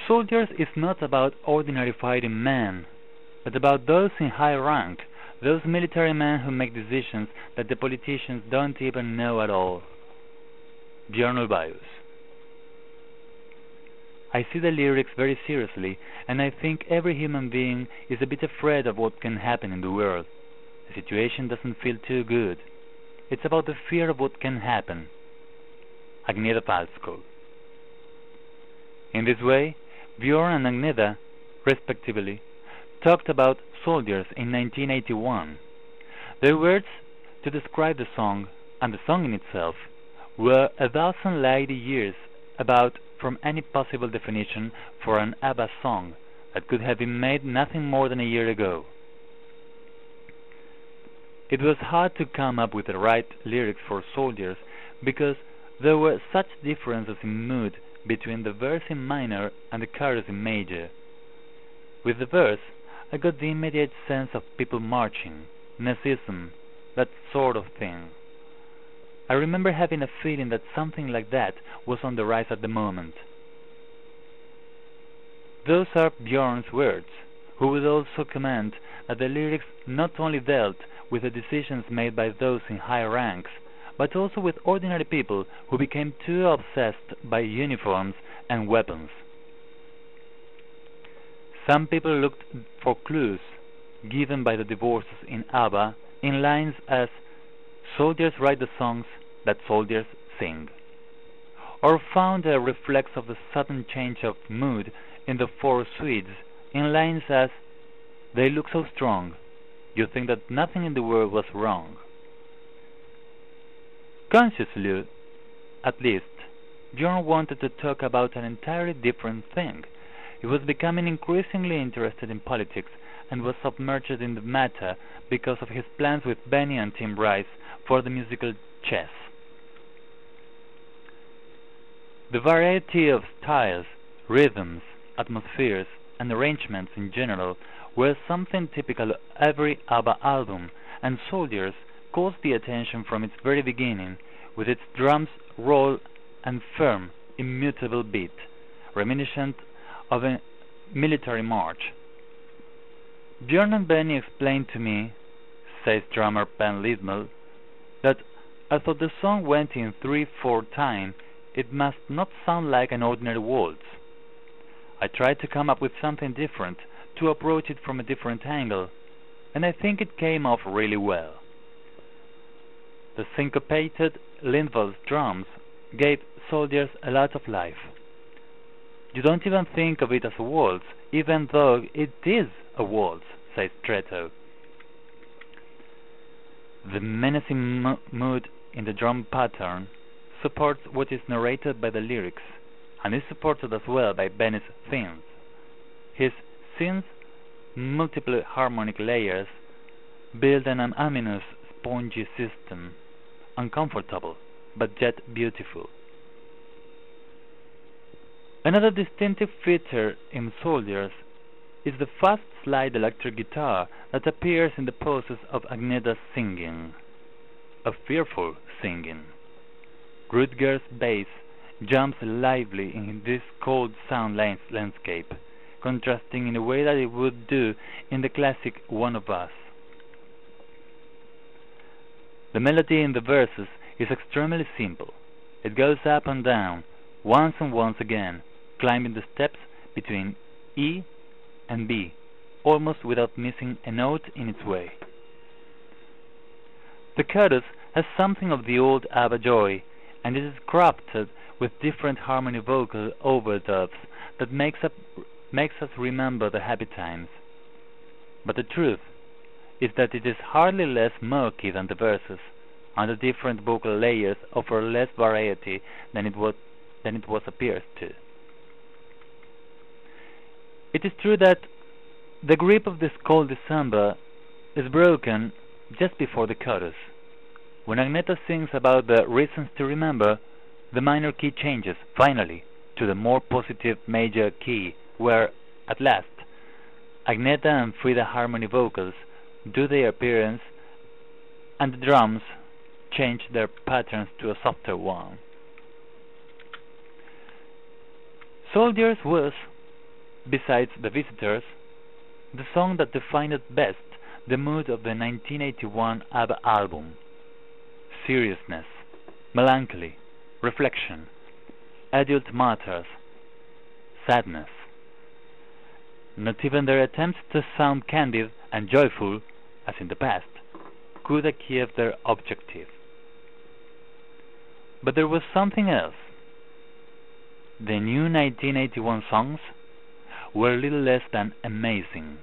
Soldiers is not about ordinary fighting men, but about those in high rank, those military men who make decisions that the politicians don't even know at all. Björn Ulvaeus. I see the lyrics very seriously, and I think every human being is a bit afraid of what can happen in the world. The situation doesn't feel too good. It's about the fear of what can happen. Agneta Falskog. In this way, Björn and Agneta, respectively, talked about soldiers in 1981. Their words to describe the song, and the song in itself, were 1,000 light years about from any possible definition for an ABBA song that could have been made nothing more than a year ago. It was hard to come up with the right lyrics for Soldiers because there were such differences in mood between the verse in minor and the chorus in major. With the verse, I got the immediate sense of people marching, Nazism, that sort of thing. I remember having a feeling that something like that was on the rise at the moment. Those are Björn's words, who would also comment that the lyrics not only dealt with the decisions made by those in high ranks, but also with ordinary people who became too obsessed by uniforms and weapons. Some people looked for clues given by the divorces in ABBA in lines as "Soldiers write the songs that soldiers sing," or found a reflex of the sudden change of mood in the four Swedes in lines as "They look so strong, you think that nothing in the world was wrong." Consciously, at least, Björn wanted to talk about an entirely different thing. He was becoming increasingly interested in politics and was submerged in the matter because of his plans with Benny and Tim Rice for the musical Chess. The variety of styles, rhythms, atmospheres, and arrangements in general were something typical of every ABBA album, and Soldiers caught the attention from its very beginning, with its drums roll and firm, immutable beat, reminiscent of a military march. Björn and Benny explained to me, says drummer Ben Lidmel, that although the song went in 3/4 time, it must not sound like an ordinary waltz. I tried to come up with something different, to approach it from a different angle, and I think it came off really well. The syncopated Lindvall's drums gave Soldiers a lot of life. You don't even think of it as a waltz, even though it is a waltz, says Tretto. The menacing mood in the drum pattern supports what is narrated by the lyrics, and is supported as well by Benny's themes. His synth multiple harmonic layers build an ominous, spongy system, uncomfortable, but yet beautiful. Another distinctive feature in Soldiers is the fast slide electric guitar that appears in the poses of Agneta's singing. A fearful singing. Rutger's bass jumps lively in this cold sound landscape, contrasting in a way that it would do in the classic One of Us. The melody in the verses is extremely simple. It goes up and down, once and once again, climbing the steps between E and B, almost without missing a note in its way. The chorus has something of the old ABBA joy, and it is crafted with different harmony vocal overdubs that makes us remember the happy times. But the truth is that it is hardly less murky than the verses, and the different vocal layers offer less variety than it was appears to. It is true that the grip of this cold December is broken just before the chorus. When Agneta sings about the reasons to remember, the minor key changes, finally, to the more positive major key, where, at last, Agneta and Frida harmony vocals do their appearance, and the drums change their patterns to a softer one. Soldiers was, Besides The Visitors, the song that defined best the mood of the 1981 ABBA album: seriousness, melancholy, reflection, adult matters, sadness. Not even their attempts to sound candid and joyful, as in the past, could achieve their objective. But there was something else. The new 1981 songs were little less than amazing.